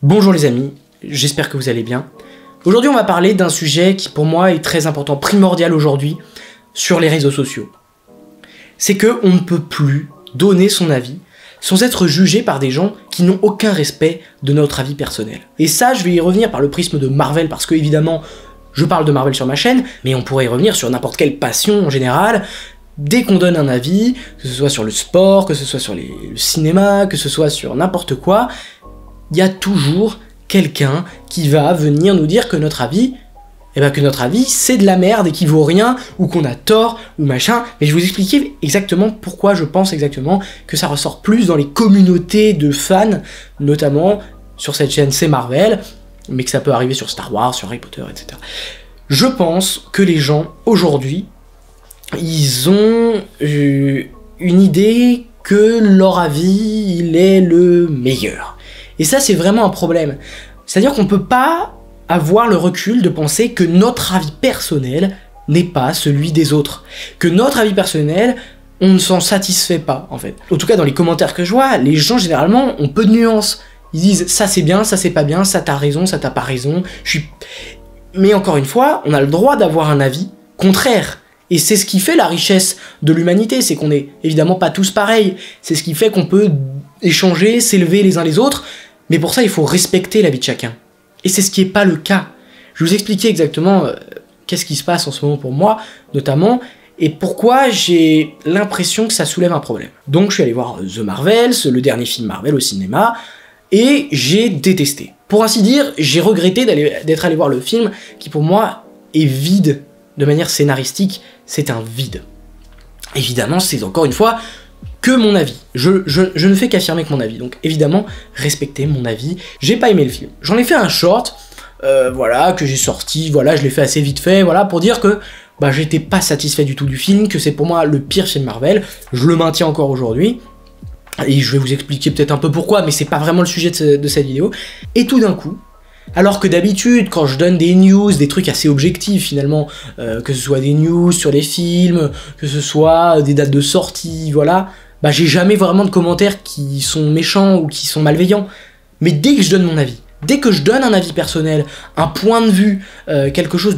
Bonjour les amis, j'espère que vous allez bien. Aujourd'hui on va parler d'un sujet qui pour moi est très important, primordial aujourd'hui, sur les réseaux sociaux. C'est qu'on ne peut plus donner son avis sans être jugé par des gens qui n'ont aucun respect de notre avis personnel. Et ça, je vais y revenir par le prisme de Marvel, parce que évidemment, je parle de Marvel sur ma chaîne, mais on pourrait y revenir sur n'importe quelle passion en général. Dès qu'on donne un avis, que ce soit sur le sport, que ce soit sur le cinéma, que ce soit sur n'importe quoi, il y a toujours quelqu'un qui va venir nous dire que notre avis, c'est de la merde et qu'il vaut rien, ou qu'on a tort, ou machin. Mais je vais vous expliquer exactement pourquoi je pense exactement que ça ressort plus dans les communautés de fans, notamment sur cette chaîne c'est Marvel, mais que ça peut arriver sur Star Wars, sur Harry Potter, etc. Je pense que les gens, aujourd'hui, ils ont une idée que leur avis, il est le meilleur. Et ça, c'est vraiment un problème. C'est-à-dire qu'on peut pas avoir le recul de penser que notre avis personnel n'est pas celui des autres. Que notre avis personnel, on ne s'en satisfait pas, en fait. En tout cas, dans les commentaires que je vois, les gens, généralement, ont peu de nuances. Ils disent « ça c'est bien, ça c'est pas bien, ça t'as raison, ça t'as pas raison. » Mais encore une fois, on a le droit d'avoir un avis contraire. Et c'est ce qui fait la richesse de l'humanité, c'est qu'on n'est évidemment pas tous pareils. C'est ce qui fait qu'on peut échanger, s'élever les uns les autres, mais pour ça, il faut respecter l'avis de chacun. Et c'est ce qui n'est pas le cas. Je vais vous expliquer exactement qu'est-ce qui se passe en ce moment pour moi, notamment, et pourquoi j'ai l'impression que ça soulève un problème. Donc je suis allé voir The Marvels, le dernier film Marvel au cinéma, et j'ai détesté. Pour ainsi dire, j'ai regretté d'être allé voir le film qui pour moi est vide de manière scénaristique, c'est un vide. Évidemment, c'est encore une fois que mon avis. Je ne fais qu'affirmer que mon avis, donc évidemment, respectez mon avis. J'ai pas aimé le film. J'en ai fait un short, voilà, que j'ai sorti, voilà, je l'ai fait assez vite fait, voilà, pour dire que j'étais pas satisfait du tout du film, que c'est pour moi le pire film Marvel, je le maintiens encore aujourd'hui, et je vais vous expliquer peut-être un peu pourquoi, mais c'est pas vraiment le sujet de cette vidéo. Et tout d'un coup, alors que d'habitude, quand je donne des news, des trucs assez objectifs finalement, que ce soit des news sur les films, que ce soit des dates de sortie, voilà, j'ai jamais vraiment de commentaires qui sont méchants ou qui sont malveillants. Mais dès que je donne mon avis, dès que je donne un avis personnel, un point de vue, quelque chose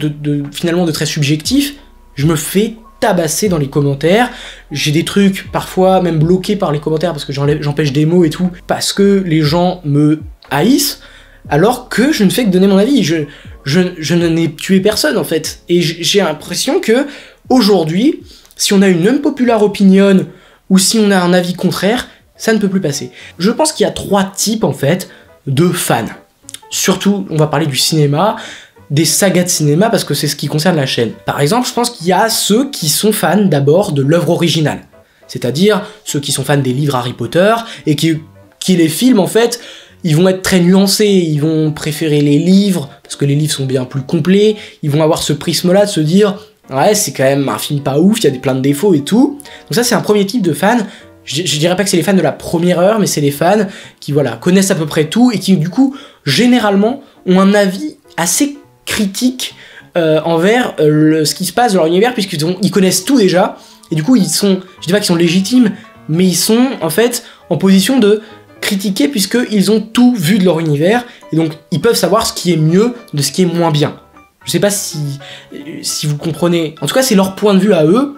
finalement de très subjectif, je me fais tabasser dans les commentaires. J'ai des trucs parfois même bloqués par les commentaires parce que j'empêche des mots et tout, parce que les gens me haïssent, alors que je ne fais que donner mon avis. Je n'ai tué personne en fait. Et j'ai l'impression que aujourd'hui, si on a une unpopular opinion ou si on a un avis contraire, ça ne peut plus passer. Je pense qu'il y a 3 types en fait de fans. Surtout, on va parler du cinéma, des sagas de cinéma parce que c'est ce qui concerne la chaîne. Par exemple, je pense qu'il y a ceux qui sont fans d'abord de l'œuvre originale. C'est-à-dire ceux qui sont fans des livres Harry Potter et qui les films en fait, ils vont être très nuancés, ils vont préférer les livres, parce que les livres sont bien plus complets, ils vont avoir ce prisme-là de se dire « ouais, c'est quand même un film pas ouf, il y a plein de défauts et tout ». Donc ça, c'est un premier type de fans. Je dirais pas que c'est les fans de la première heure, mais c'est les fans qui, voilà, connaissent à peu près tout et qui, du coup, généralement, ont un avis assez critique envers ce qui se passe dans leur univers, puisqu'ils connaissent tout déjà, et du coup, je dis pas qu'ils sont légitimes, mais ils sont, en fait, en position de critiquer puisqu'ils ont tout vu de leur univers et donc ils peuvent savoir ce qui est mieux de ce qui est moins bien. Je sais pas si vous comprenez. En tout cas, c'est leur point de vue à eux.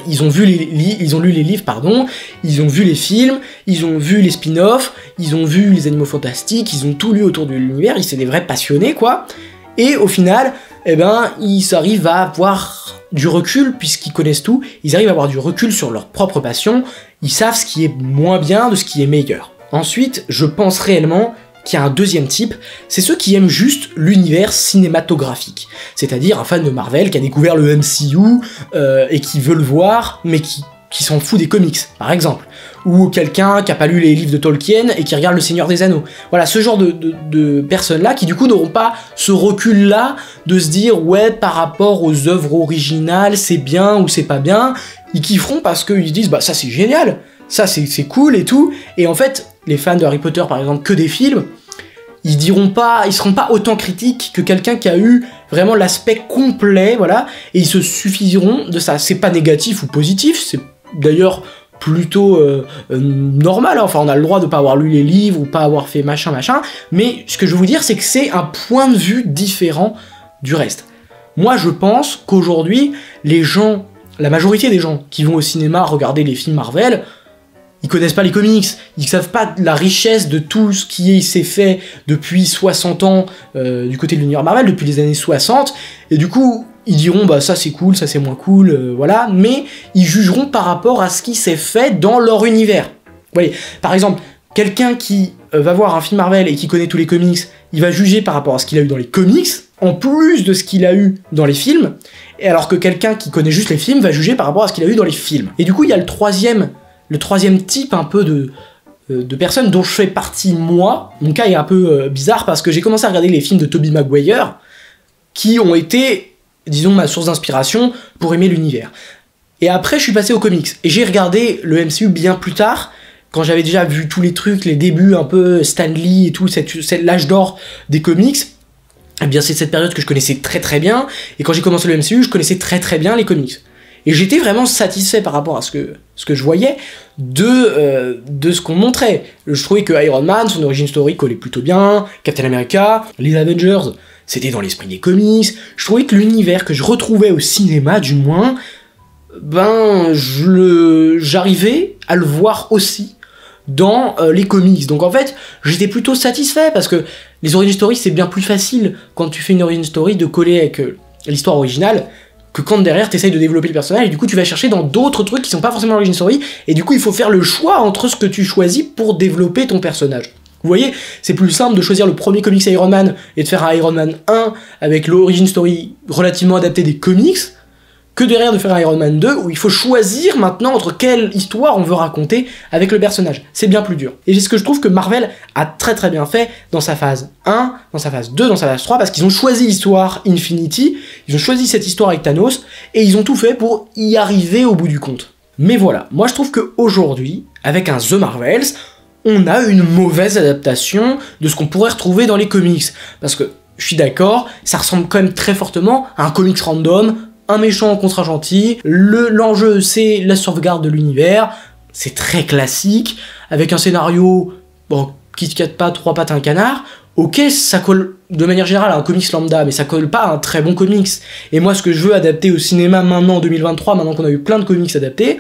Ils ont lu les livres, pardon. Ils ont vu les films. Ils ont vu les spin-offs. Ils ont vu les Animaux Fantastiques. Ils ont tout lu autour de l'univers. Ils sont des vrais passionnés, quoi. Et au final, ils arrivent à avoir du recul, puisqu'ils connaissent tout, ils arrivent à avoir du recul sur leur propre passion, ils savent ce qui est moins bien de ce qui est meilleur. Ensuite, je pense réellement qu'il y a un deuxième type, c'est ceux qui aiment juste l'univers cinématographique. C'est-à-dire un fan de Marvel qui a découvert le MCU et qui veut le voir, mais qui s'en fout des comics, par exemple. Ou quelqu'un qui a pas lu les livres de Tolkien et qui regarde Le Seigneur des Anneaux. Voilà, ce genre de personnes-là qui du coup n'auront pas ce recul-là de se dire « ouais, par rapport aux œuvres originales, c'est bien ou c'est pas bien », ils kifferont parce qu'ils se disent « bah ça c'est génial, ça c'est cool et tout », et en fait, les fans de Harry Potter par exemple, que des films, ils seront pas autant critiques que quelqu'un qui a eu vraiment l'aspect complet, voilà, et ils se suffiront de ça. C'est pas négatif ou positif, c'est d'ailleurs plutôt normal, hein. Enfin on a le droit de pas avoir lu les livres ou pas avoir fait machin, mais ce que je veux vous dire c'est que c'est un point de vue différent du reste. Moi je pense qu'aujourd'hui, les gens, la majorité des gens qui vont au cinéma regarder les films Marvel, ils connaissent pas les comics, ils savent pas la richesse de tout ce qui s'est fait depuis 60 ans du côté de l'univers Marvel, depuis les années 60, et du coup, ils diront bah ça c'est cool, ça c'est moins cool, voilà, mais ils jugeront par rapport à ce qui s'est fait dans leur univers. Vous voyez, par exemple, quelqu'un qui va voir un film Marvel et qui connaît tous les comics, il va juger par rapport à ce qu'il a eu dans les comics, en plus de ce qu'il a eu dans les films, et alors que quelqu'un qui connaît juste les films va juger par rapport à ce qu'il a eu dans les films. Et du coup, il y a le troisième type un peu de personnes dont je fais partie moi. Mon cas est un peu bizarre parce que j'ai commencé à regarder les films de Tobey Maguire qui ont été, disons, ma source d'inspiration pour aimer l'univers. Et après, je suis passé aux comics. Et j'ai regardé le MCU bien plus tard, quand j'avais déjà vu tous les trucs, les débuts un peu Stan Lee et tout, l'âge d'or des comics. Eh bien, c'est cette période que je connaissais très très bien. Et quand j'ai commencé le MCU, je connaissais très très bien les comics. Et j'étais vraiment satisfait par rapport à ce que je voyais de ce qu'on montrait. Je trouvais que Iron Man, son origin story collait plutôt bien, Captain America, les Avengers, c'était dans l'esprit des comics. Je trouvais que l'univers que je retrouvais au cinéma, du moins, ben, j'arrivais à le voir aussi dans les comics. Donc en fait, j'étais plutôt satisfait parce que les origin stories, c'est bien plus facile quand tu fais une origin story de coller avec l'histoire originale que quand derrière t'essayes de développer le personnage et du coup tu vas chercher dans d'autres trucs qui sont pas forcément l'origin story et du coup il faut faire le choix entre ce que tu choisis pour développer ton personnage. Vous voyez, c'est plus simple de choisir le premier comics Iron Man et de faire un Iron Man 1 avec l'origin story relativement adapté des comics que derrière de faire un Iron Man 2 où il faut choisir maintenant entre quelle histoire on veut raconter avec le personnage. C'est bien plus dur. Et c'est ce que je trouve que Marvel a très très bien fait dans sa phase 1, dans sa phase 2, dans sa phase 3, parce qu'ils ont choisi l'histoire Infinity, ils ont choisi cette histoire avec Thanos, et ils ont tout fait pour y arriver au bout du compte. Mais voilà, moi je trouve qu'aujourd'hui, avec un The Marvels, on a une mauvaise adaptation de ce qu'on pourrait retrouver dans les comics. Parce que, je suis d'accord, ça ressemble quand même très fortement à un comics random, un méchant contre un gentil, l'enjeu c'est la sauvegarde de l'univers, c'est très classique, avec un scénario, bon, qui se casse pas, 3 pattes à un canard, ok, ça colle de manière générale à un comics lambda, mais ça colle pas à un très bon comics. Et moi ce que je veux adapter au cinéma maintenant, en 2023, maintenant qu'on a eu plein de comics adaptés,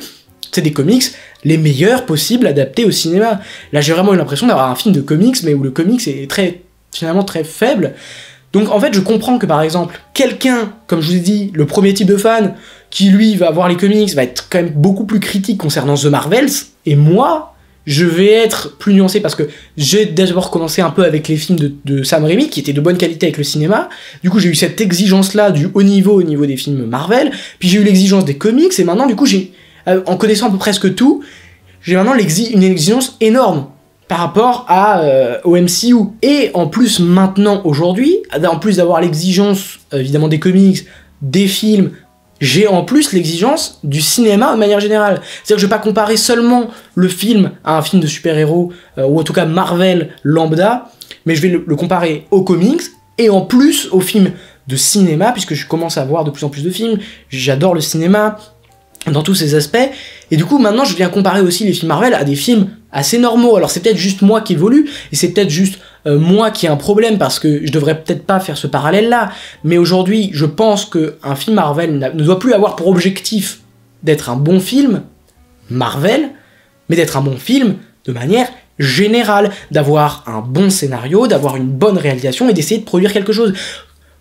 c'est des comics les meilleurs possibles adaptés au cinéma. Là j'ai vraiment eu l'impression d'avoir un film de comics, mais où le comics est finalement très faible. Donc en fait je comprends que par exemple quelqu'un, comme je vous ai dit, le premier type de fan, qui lui va voir les comics, va être quand même beaucoup plus critique concernant The Marvels, et moi, je vais être plus nuancé parce que j'ai d'abord commencé un peu avec les films de Sam Raimi, qui étaient de bonne qualité avec le cinéma, du coup j'ai eu cette exigence-là du haut niveau au niveau des films Marvel, puis j'ai eu l'exigence des comics, et maintenant du coup en connaissant un peu presque tout, j'ai maintenant une exigence énorme par rapport au MCU. Et en plus, maintenant, aujourd'hui, en plus d'avoir l'exigence, évidemment, des comics, des films, j'ai en plus l'exigence du cinéma de manière générale. C'est-à-dire que je vais pas comparer seulement le film à un film de super-héros, ou en tout cas Marvel lambda, mais je vais le comparer aux comics, et en plus aux films de cinéma, puisque je commence à voir de plus en plus de films, j'adore le cinéma, dans tous ces aspects, et du coup maintenant je viens comparer aussi les films Marvel à des films assez normaux. Alors c'est peut-être juste moi qui évolue, et c'est peut-être juste moi qui ai un problème, parce que je devrais peut-être pas faire ce parallèle là, mais aujourd'hui je pense qu'un film Marvel ne doit plus avoir pour objectif d'être un bon film Marvel, mais d'être un bon film de manière générale, d'avoir un bon scénario, d'avoir une bonne réalisation et d'essayer de produire quelque chose.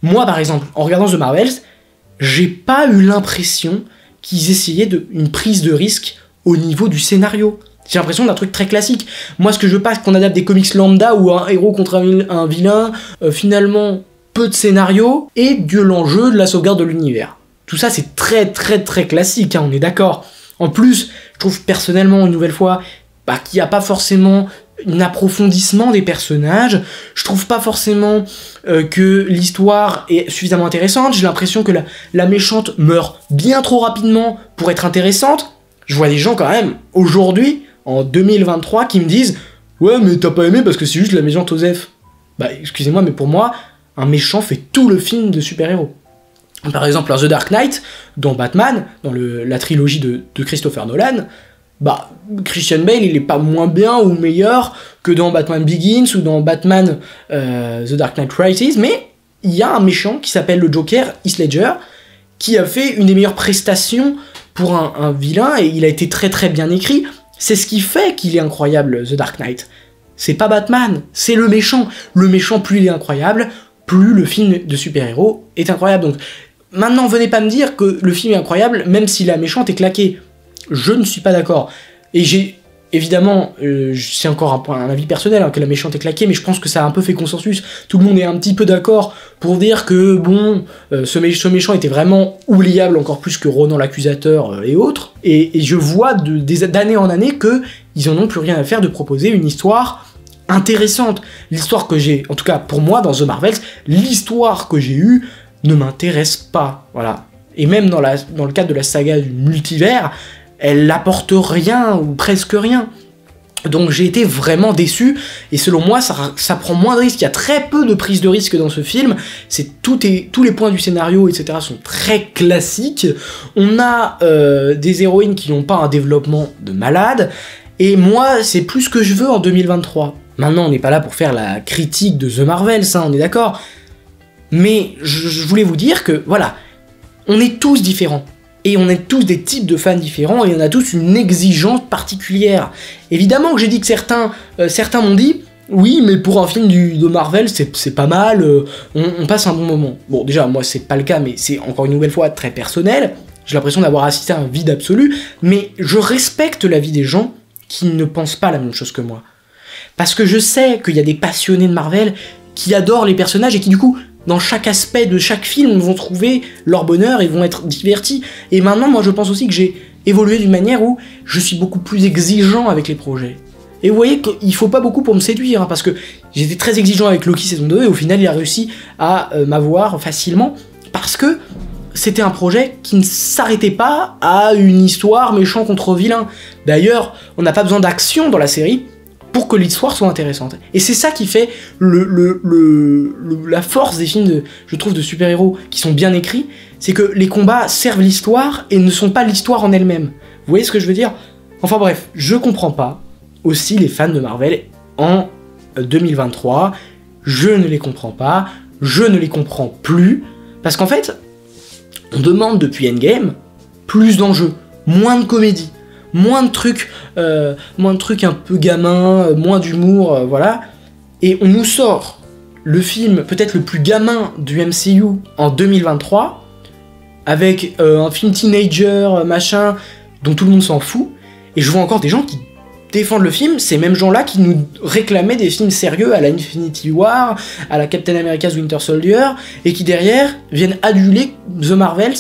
Moi par exemple, en regardant The Marvels, j'ai pas eu l'impression qu'ils essayaient une prise de risque au niveau du scénario. J'ai l'impression d'un truc très classique. Moi, ce que je veux pas, c'est qu'on adapte des comics lambda où un héros contre un vilain, finalement, peu de scénario, et de l'enjeu de la sauvegarde de l'univers. Tout ça, c'est très très très classique, hein, on est d'accord. En plus, je trouve personnellement, une nouvelle fois, qu'il n'y a pas forcément un approfondissement des personnages, je trouve pas forcément que l'histoire est suffisamment intéressante, j'ai l'impression que la méchante meurt bien trop rapidement pour être intéressante. Je vois des gens quand même, aujourd'hui, en 2023, qui me disent « Ouais, mais t'as pas aimé parce que c'est juste la méchante Osef. » Bah, excusez-moi, mais pour moi, un méchant fait tout le film de super-héros. Par exemple, The Dark Knight, dans Batman, dans la trilogie de Christopher Nolan, bah, Christian Bale, il est pas moins bien ou meilleur que dans Batman Begins ou dans Batman The Dark Knight Rises, mais il y a un méchant qui s'appelle le Joker, Heath Ledger, qui a fait une des meilleures prestations pour un vilain, et il a été très très bien écrit. C'est ce qui fait qu'il est incroyable, The Dark Knight. C'est pas Batman, c'est le méchant. Le méchant, plus il est incroyable, plus le film de super-héros est incroyable. Donc maintenant, venez pas me dire que le film est incroyable, même si la méchante est claquée. Je ne suis pas d'accord. Et j'ai... Évidemment, c'est encore un avis personnel, hein, que la méchante est claquée, mais je pense que ça a un peu fait consensus. Tout le monde est un petit peu d'accord pour dire que, bon, ce méchant était vraiment oubliable encore plus que Ronan l'accusateur et autres. Et je vois d'année en année qu'ils en ont plus rien à faire de proposer une histoire intéressante. L'histoire que j'ai, en tout cas pour moi, dans The Marvels, l'histoire que j'ai eue ne m'intéresse pas. Voilà. Et même dans le cadre de la saga du multivers, elle n'apporte rien, ou presque rien. Donc j'ai été vraiment déçu, et selon moi, ça prend moins de risques. Il y a très peu de prise de risque dans ce film. Tous les points du scénario, etc. sont très classiques. On a des héroïnes qui n'ont pas un développement de malade, et moi, c'est plus ce que je veux en 2023. Maintenant, on n'est pas là pour faire la critique de The Marvels, hein, on est d'accord. Mais je voulais vous dire que, voilà, on est tous différents. Et on est tous des types de fans différents, et on a tous une exigence particulière. Évidemment que j'ai dit que certains m'ont dit « Oui, mais pour un film de Marvel, c'est pas mal, on passe un bon moment. » Bon, déjà, moi, c'est pas le cas, mais c'est encore une nouvelle fois très personnel. J'ai l'impression d'avoir assisté à un vide absolu, mais je respecte l'avis des gens qui ne pensent pas la même chose que moi. Parce que je sais qu'il y a des passionnés de Marvel qui adorent les personnages et qui, du coup, dans chaque aspect de chaque film, vont trouver leur bonheur et vont être divertis. Et maintenant, moi, je pense aussi que j'ai évolué d'une manière où je suis beaucoup plus exigeant avec les projets. Et vous voyez qu'il faut pas beaucoup pour me séduire, hein, parce que j'étais très exigeant avec Loki saison 2, et au final, il a réussi à m'avoir facilement, parce que c'était un projet qui ne s'arrêtait pas à une histoire méchant contre vilain. D'ailleurs, on n'a pas besoin d'action dans la série pour que l'histoire soit intéressante. Et c'est ça qui fait la force des films, je trouve, de super-héros qui sont bien écrits, c'est que les combats servent l'histoire et ne sont pas l'histoire en elle-même. Vous voyez ce que je veux dire? Enfin bref, je comprends pas aussi les fans de Marvel en 2023, je ne les comprends pas, je ne les comprends plus, parce qu'en fait, on demande depuis Endgame plus d'enjeux, moins de comédie, moins de trucs un peu gamins, moins d'humour, voilà. Et on nous sort le film peut-être le plus gamin du MCU en 2023, avec un film teenager, machin, dont tout le monde s'en fout. Et je vois encore des gens qui défendent le film, ces mêmes gens-là qui nous réclamaient des films sérieux à la Infinity War, à la Captain America's Winter Soldier, et qui derrière viennent aduler The Marvels.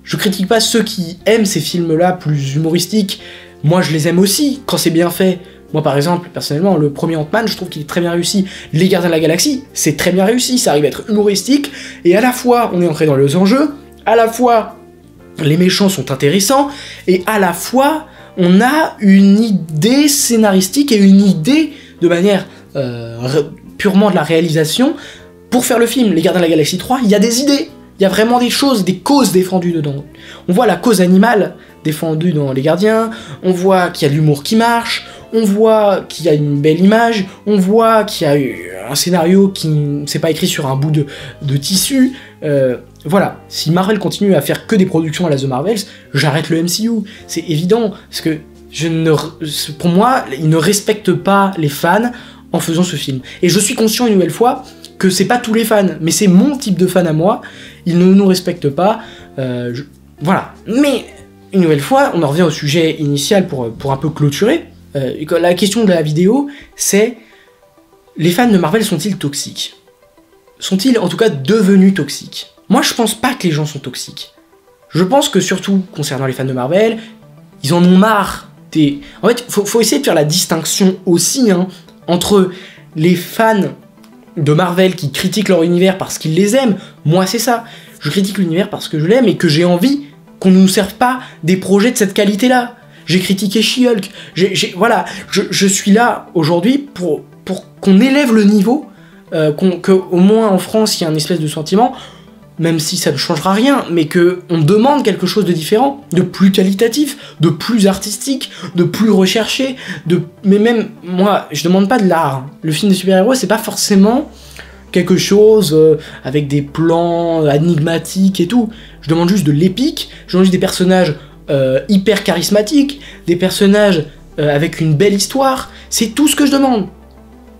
Je critique pas ceux qui aiment ces films-là plus humoristiques, moi je les aime aussi, quand c'est bien fait. Moi par exemple, personnellement, le premier Ant-Man, je trouve qu'il est très bien réussi. Les Gardiens de la Galaxie, c'est très bien réussi, ça arrive à être humoristique, et à la fois on est ancré dans les enjeux, à la fois les méchants sont intéressants, et à la fois on a une idée scénaristique et une idée de manière purement de la réalisation pour faire le film. Les Gardiens de la Galaxie 3, il y a des idées. Il y a vraiment des choses, des causes défendues dedans. On voit la cause animale défendue dans Les Gardiens, on voit qu'il y a de l'humour qui marche, on voit qu'il y a une belle image, on voit qu'il y a un scénario qui ne s'est pas écrit sur un bout de tissu. Voilà, si Marvel continue à faire que des productions à la The Marvels, j'arrête le MCU. C'est évident, parce que pour moi, ils ne respectent pas les fans en faisant ce film. Et je suis conscient une nouvelle fois que c'est pas tous les fans, mais c'est mon type de fan à moi, ils ne nous respectent pas, voilà. Mais, une nouvelle fois, on en revient au sujet initial pour un peu clôturer, la question de la vidéo, c'est, les fans de Marvel sont-ils toxiques? Sont-ils en tout cas devenus toxiques? Moi je pense pas que les gens sont toxiques. Je pense que surtout, concernant les fans de Marvel, ils en ont marre des... En fait, faut essayer de faire la distinction aussi, hein, entre les fans de Marvel qui critiquent leur univers parce qu'ils les aiment. Moi c'est ça, je critique l'univers parce que je l'aime et que j'ai envie qu'on ne nous serve pas des projets de cette qualité-là. J'ai critiqué She-Hulk, voilà, je suis là aujourd'hui pour qu'on élève le niveau, qu'au moins en France il y a un espèce de sentiment, même si ça ne changera rien, mais que on demande quelque chose de différent, de plus qualitatif, de plus artistique, de plus recherché, mais même, moi, je demande pas de l'art. Le film de super-héros, c'est pas forcément quelque chose avec des plans énigmatiques et tout. Je demande juste de l'épique, je demande juste des personnages hyper charismatiques, des personnages avec une belle histoire, c'est tout ce que je demande.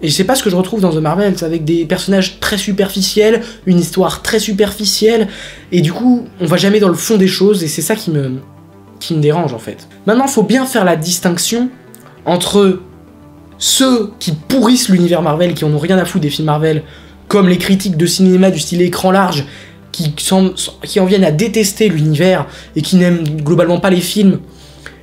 Et c'est pas ce que je retrouve dans The Marvels, avec des personnages très superficiels, une histoire très superficielle, et du coup, on va jamais dans le fond des choses, et c'est ça qui me dérange en fait. Maintenant, faut bien faire la distinction entre ceux qui pourrissent l'univers Marvel, qui en ont rien à foutre des films Marvel, comme les critiques de cinéma du style écran large, qui en viennent à détester l'univers, et qui n'aiment globalement pas les films,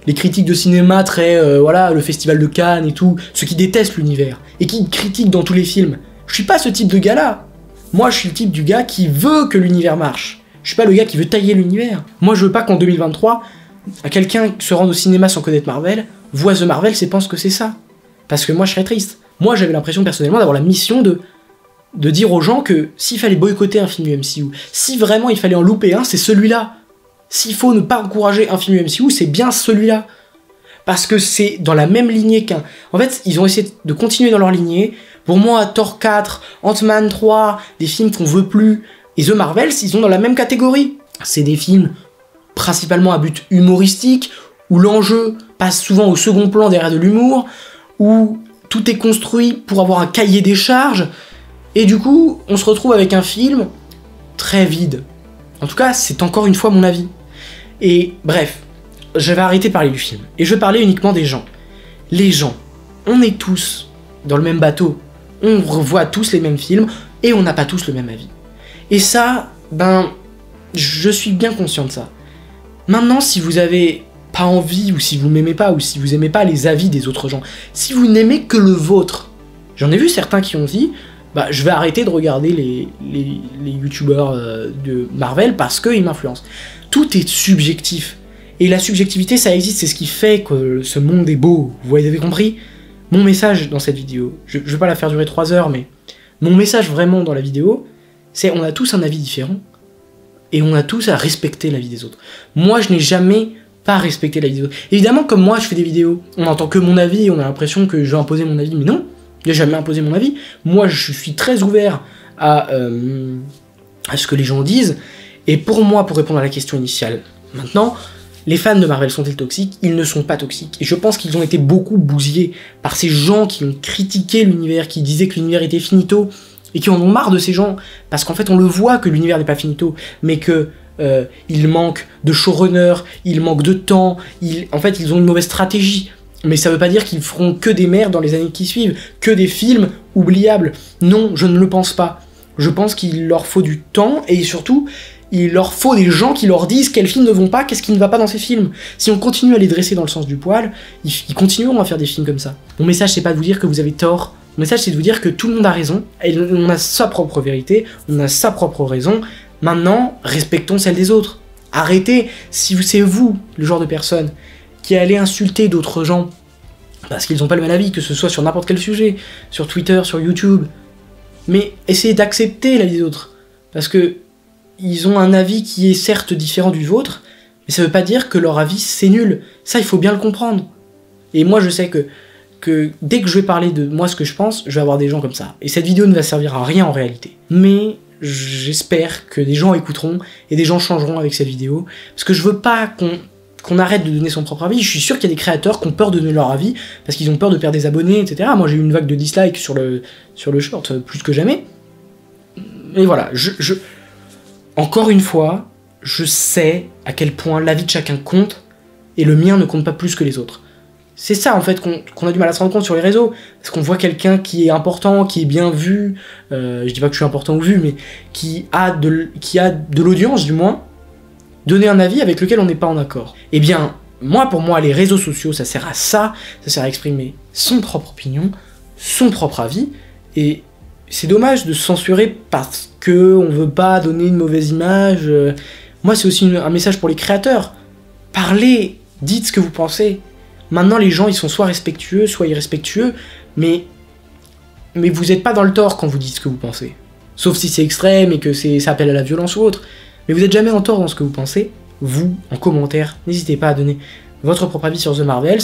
les critiques de cinéma très, voilà, le festival de Cannes et tout, ceux qui détestent l'univers, et qui critiquent dans tous les films. Je suis pas ce type de gars-là. Moi, je suis le type du gars qui veut que l'univers marche. Je suis pas le gars qui veut tailler l'univers. Moi, je veux pas qu'en 2023, quelqu'un se rende au cinéma sans connaître Marvel, voit The Marvel et pense que c'est ça. Parce que moi, je serais triste. Moi, j'avais l'impression, personnellement, d'avoir la mission de dire aux gens que s'il fallait boycotter un film du MCU, si vraiment il fallait en louper un, c'est celui-là. S'il faut ne pas encourager un film MCU, c'est bien celui-là. Parce que c'est dans la même lignée qu'un... En fait, ils ont essayé de continuer dans leur lignée. Pour moi, Thor 4, Ant-Man 3, des films qu'on veut plus, et The Marvels, ils sont dans la même catégorie. C'est des films principalement à but humoristique, où l'enjeu passe souvent au second plan derrière de l'humour, où tout est construit pour avoir un cahier des charges, et du coup, on se retrouve avec un film très vide. En tout cas, c'est encore une fois mon avis. Et bref, je vais arrêter de parler du film. Et je vais parler uniquement des gens. Les gens, on est tous dans le même bateau. On revoit tous les mêmes films et on n'a pas tous le même avis. Et ça, ben, je suis bien conscient de ça. Maintenant, si vous avez pas envie, ou si vous m'aimez pas, ou si vous aimez pas les avis des autres gens, si vous n'aimez que le vôtre, j'en ai vu certains qui ont dit, bah, je vais arrêter de regarder les youtubeurs de Marvel parce qu'ils m'influencent. Tout est subjectif. Et la subjectivité, ça existe, c'est ce qui fait que ce monde est beau. Vous avez compris? Mon message dans cette vidéo, je vais pas la faire durer 3 heures, mais mon message vraiment dans la vidéo, c'est on a tous un avis différent, et on a tous à respecter l'avis des autres. Moi, je n'ai jamais pas respecté l'avis des autres. Évidemment, comme moi, je fais des vidéos, on n'entend que mon avis, et on a l'impression que je vais imposer mon avis, mais non, j'ai jamais imposé mon avis. Moi, je suis très ouvert à ce que les gens disent, et pour moi, pour répondre à la question initiale, maintenant, les fans de Marvel sont-ils toxiques? Ils ne sont pas toxiques. Et je pense qu'ils ont été beaucoup bousillés par ces gens qui ont critiqué l'univers, qui disaient que l'univers était finito, et qui en ont marre de ces gens, parce qu'en fait on le voit que l'univers n'est pas finito, mais que il manque de showrunner, il manque de temps, en fait ils ont une mauvaise stratégie. Mais ça veut pas dire qu'ils feront que des merdes dans les années qui suivent, que des films oubliables. Non, je ne le pense pas. Je pense qu'il leur faut du temps, et surtout, il leur faut des gens qui leur disent quels films ne vont pas, qu'est-ce qui ne va pas dans ces films. Si on continue à les dresser dans le sens du poil, ils continueront à faire des films comme ça. Mon message, c'est pas de vous dire que vous avez tort. Mon message, c'est de vous dire que tout le monde a raison, et on a sa propre vérité, on a sa propre raison. Maintenant, respectons celle des autres. Arrêtez, si c'est vous, le genre de personne, qui allez insulter d'autres gens, parce qu'ils n'ont pas le même avis, que ce soit sur n'importe quel sujet, sur Twitter, sur YouTube, mais essayez d'accepter l'avis des autres, parce que ils ont un avis qui est certes différent du vôtre, mais ça veut pas dire que leur avis c'est nul. Ça, il faut bien le comprendre. Et moi, je sais que dès que je vais parler de moi ce que je pense, je vais avoir des gens comme ça. Et cette vidéo ne va servir à rien en réalité. Mais j'espère que des gens écouteront et des gens changeront avec cette vidéo, parce que je veux pas qu'on arrête de donner son propre avis. Je suis sûr qu'il y a des créateurs qui ont peur de donner leur avis, parce qu'ils ont peur de perdre des abonnés, etc. Moi, j'ai eu une vague de dislikes sur le short, plus que jamais. Mais voilà, encore une fois, je sais à quel point l'avis de chacun compte, et le mien ne compte pas plus que les autres. C'est ça, en fait, qu'on a du mal à se rendre compte sur les réseaux, parce qu'on voit quelqu'un qui est important, qui est bien vu, je dis pas que je suis important ou vu, mais qui a de l'audience, du moins, donner un avis avec lequel on n'est pas en accord. Eh bien, pour moi, les réseaux sociaux, ça sert à ça sert à exprimer son propre opinion, son propre avis, et c'est dommage de se censurer parce qu'on veut pas donner une mauvaise image. Moi, c'est aussi un message pour les créateurs. Parlez, dites ce que vous pensez. Maintenant, les gens, ils sont soit respectueux, soit irrespectueux, mais vous n'êtes pas dans le tort quand vous dites ce que vous pensez. sauf si c'est extrême et que ça appelle à la violence ou autre. Mais vous n'êtes jamais en tort dans ce que vous pensez. Vous, en commentaire, n'hésitez pas à donner votre propre avis sur The Marvels,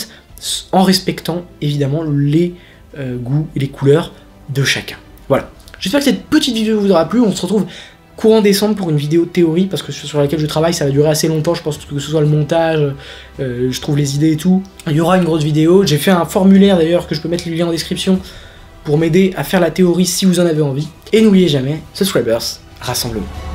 en respectant évidemment les goûts et les couleurs de chacun. Voilà. J'espère que cette petite vidéo vous aura plu. On se retrouve courant décembre pour une vidéo théorie, parce que sur laquelle je travaille, ça va durer assez longtemps, je pense que ce soit le montage, je trouve les idées et tout. Il y aura une grosse vidéo. J'ai fait un formulaire d'ailleurs que je peux mettre le lien en description pour m'aider à faire la théorie si vous en avez envie. Et n'oubliez jamais, subscribers, rassemblement.